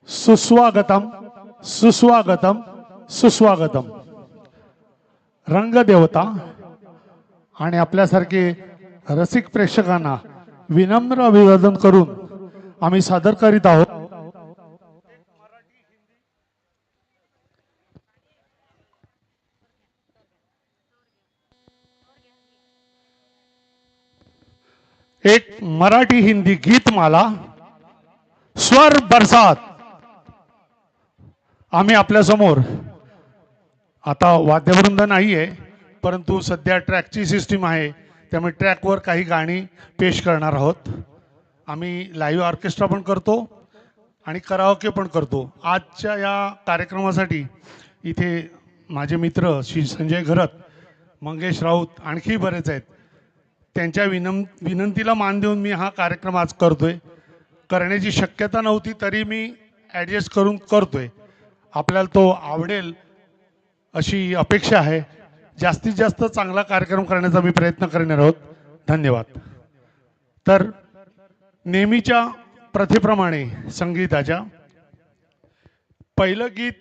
सुस्वागतम सुस्वागतम सुस्वागतम. रंगदेवता आणि आपल्यासारखे रसिक प्रेक्षकांना विनम्र अभिवादन करून आम्ही सादर करीत आहोत एक मराठी हिंदी गीतमाला स्वर बरसात. आम्ही आपल्या समोर आता वाद्यवृंद नाहीये, परंतु सध्या ट्रॅकची सिस्टीम आहे, त्यामुळे ट्रॅकवर काही गाणी पेश करणार आहोत. आम्ही लाईव्ह ऑर्केस्ट्रा पण करतो आणि कराओके पण करतो. आजच्या या कार्यक्रमासाठी इथे माझे मित्र श्री संजय घरत, मंगेश राऊत, आणखी बरेच आहेत. त्यांच्या विनंतीला मान देऊन मी हा कार्यक्रम आज करतोय. करण्याची शक्यता नव्हती तरी मी ॲडजस्ट करून करतोय. आपल्याला तो आवडेल अशी अपेक्षा आहे. जास्तीत जास्त चांगला कार्यक्रम करण्याचा मी प्रयत्न करणार आहोत. धन्यवाद. तर नेहमीच्या प्रथेप्रमाणे संगीताच्या पहिलं गीत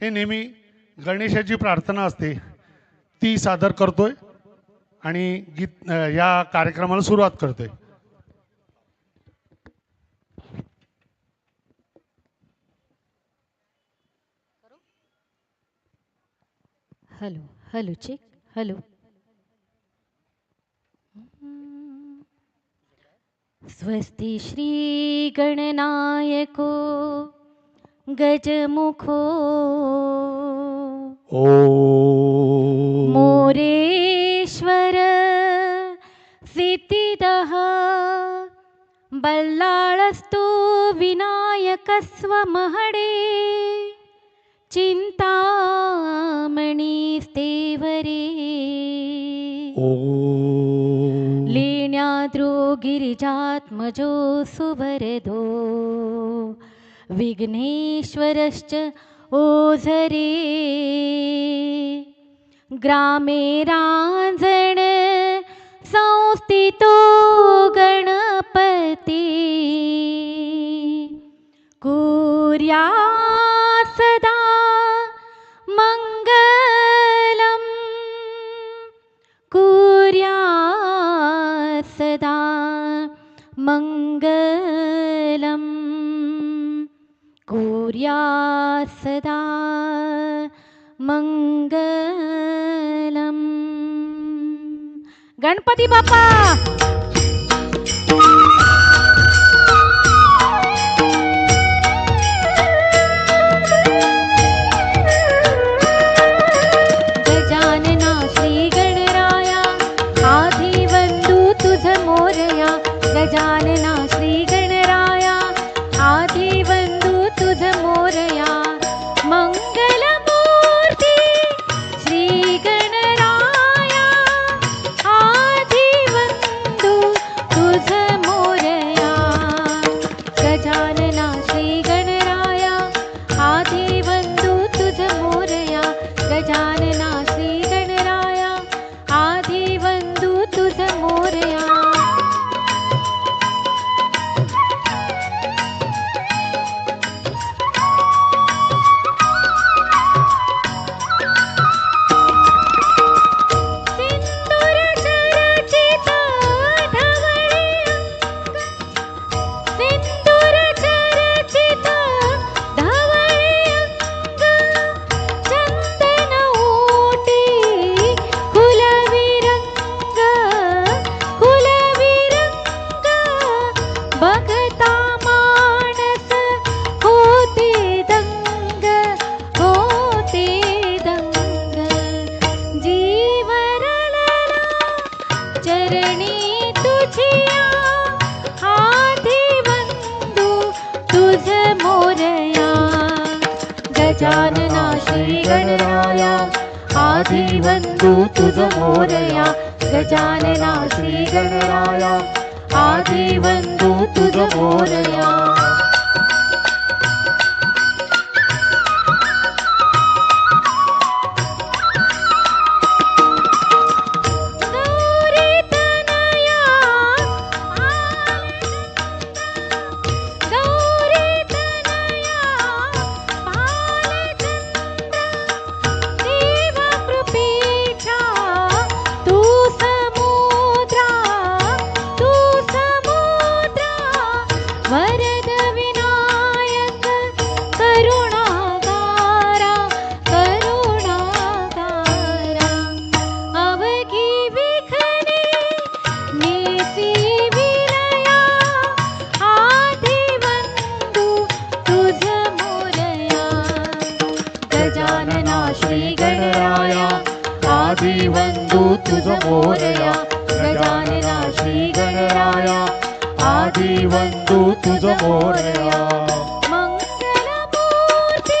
हे नेहमी गणेशाची प्रार्थना असते, ती सादर करतोय आणि गीत या कार्यक्रमाला सुरुवात करतोय. Hello hello check hello. स्वस्ति श्री गणनायको गजमुखो ओ मोरेश्वर सिद्धिदः बल्लाळस्तु विनायकस्वमहडे चिंतामणिस्तेवरे लीण्याद्रो गिरिजात्मजो सुवरदो विघ्नेश्वरश्च ओझरे ग्रामे रांजण संस्थितो गणपती कुर्या सदा मंगलम कुर्या सदा मंगलम कुर्या सदा मंगलम. गणपती बाप्पा गजानना श्री गणराया आधी वंदू तुझ मोरया. गजानना श्री गणराया आधी वंदू तुझ मोरया. मंगलमूर्ती श्री गणराया आधी वंदू तुझ मोरया. गजानना श्री गणराया आधी वंदू तुझ मोरया. गजानना श्री गणराया आधी वंदू तुझ मोरया. सिंदूर चर्चित ढवळे अंग सिंदूर चर्चित ढवळे अंग चंदन ओटी कुलविरंग बघता मानस होते दंग होते दंग. जीवरलला चरणी तुझिया आधी वंदू तुझ मोरया. गजानना श्री गणराया आधी वंदू तुझ मोरया. गजानना श्री गणराया आधी वंदू तुझ मोरया. गौरी तनया आदिबंधू तुझ मोरया. मंगलमूर्ती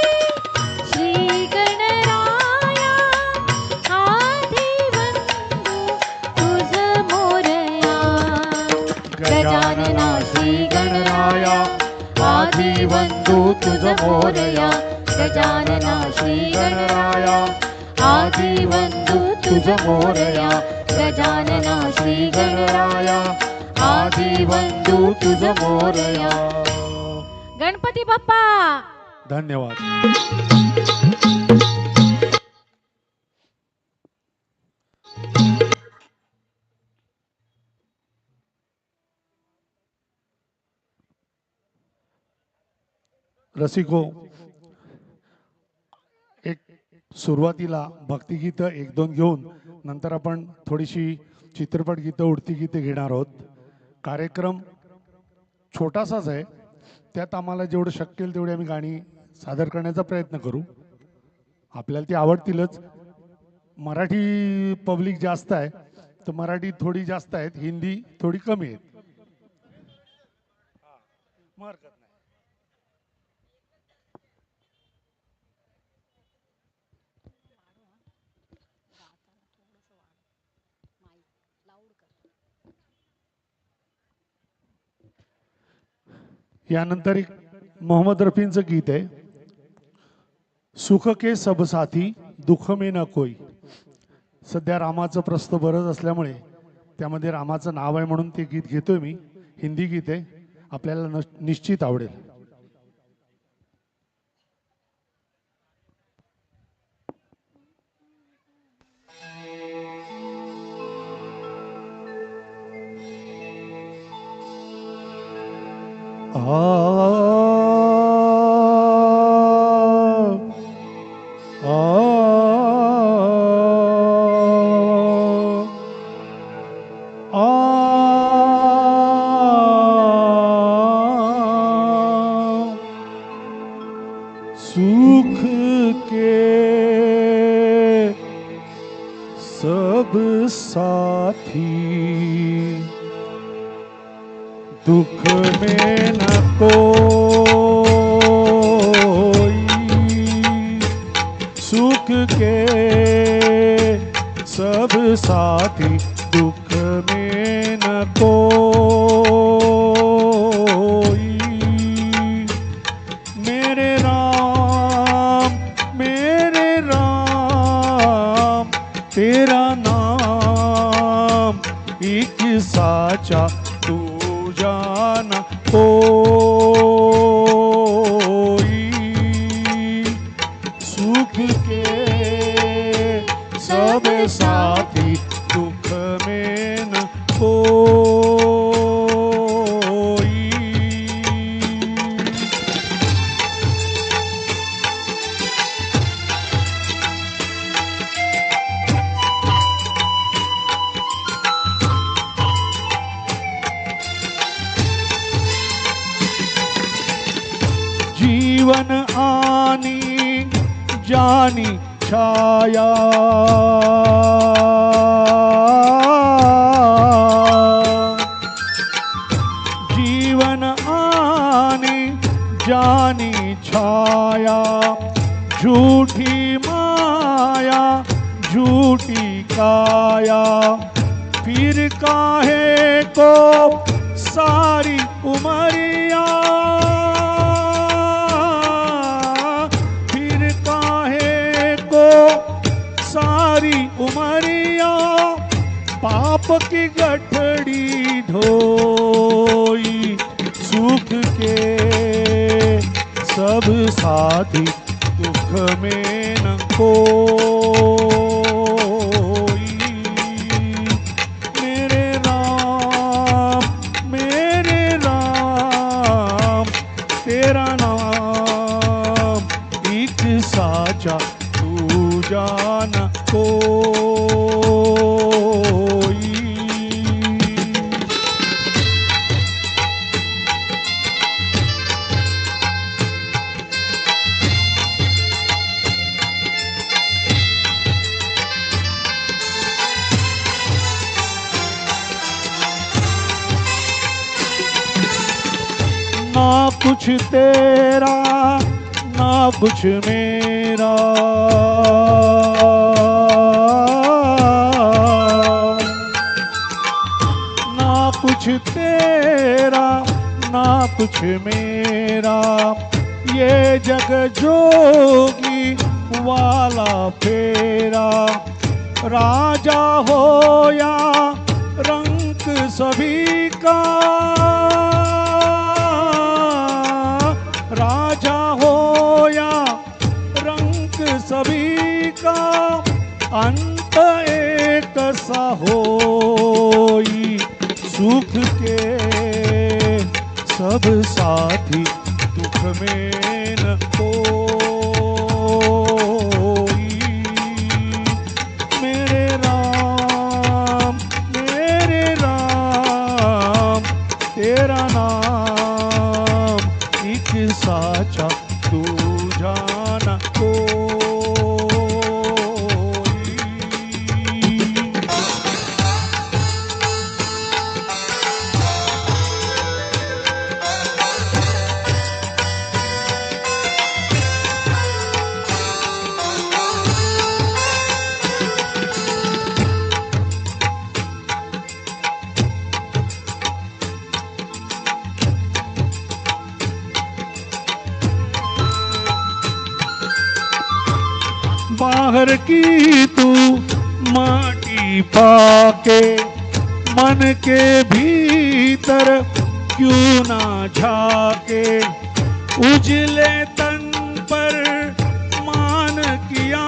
श्री गणराया आदिबंधू तुझ मोरया. गजानना श्री गणराया आदिबंधू तुझ मोरया. गजानना श्री गणराया आदिबंधू तुझ मोरया. गजानना श्री गणराया आदिबंधू तुझ मोरया. गणपती बाप्पा. धन्यवाद. रसिको, एक सुरुवातीला भक्तिगीतं एक दोन घेऊन नंतर आपण थोडीशी चित्रपट गीतं, उडती गीते घेणार आहोत. कार्यक्रम छोटासाच आहे, त्यात आम्हाला जेवढं शक्य होईल तेवढी आम्ही गाणी सादर करण्याचा प्रयत्न करू. आपल्याला ती आवडतीलच. मराठी पब्लिक जास्त आहे तर मराठी थोडी जास्त आहेत, हिंदी थोडी कमी आहेत. यानंतर एक मोहम्मद रफींचं गीत आहे, सुख के सब साथी दुख में न कोई. सध्या रामाचं प्रस्त बरंच असल्यामुळे त्यामध्ये रामाचं नाव आहे म्हणून ते गीत घेतोय मी. हिंदी गीत आहे, आपल्याला निश्चित आवडेल. सुख के सब साथी दुख में न कोई. सुख के सब साथी दुख में न कोई. मेरे राम तेरा नाम एक साचा तू जाना कोई. सुख के सब साथी दुख में न कोई. जीवन आनी जानी छाया जीवन आनी जानी छाया. झूठी माया झूठी काया. फिर काहे को सारी उमरिया. सारी उमरिया पाप की गठड़ी ढोई. सुख के सब साथी दुख में न कोई. मेरे राम तेरा नाम एक साचा तू जाना कोई. ना कुछ तेरा ना कुछ मेरा, ना कुछ तेरा ना कुछ मेरा, ये जग जोगी वाला फेरा। राजा हो या रंक सभी का, राजा हो या रंक सभी का, अंत एक सा होई। सुख के सब साथी दुख में न कोई। मेरे राम तेरा नाम एक साचा तू जाना कोई। बाहर की तू माटी पाके मन के भीतर क्यों ना झाके। उजले तन पर मान किया,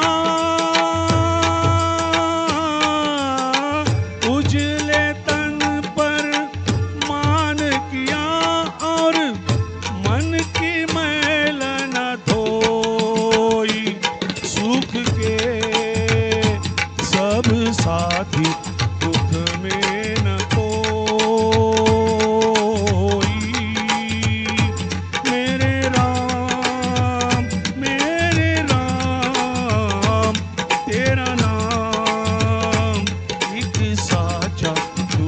उजले तन पर मान किया, और मन की मैल न धोई। सुख के सब साथी दुख में न कोई। मेरे राम तेरा नाम एक साचा तू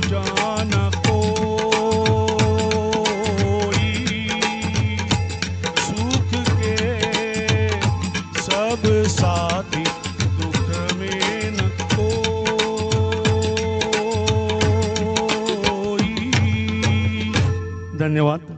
जाना कोई। सुख के सब साथी दुख में न कोई। धन्यवाद।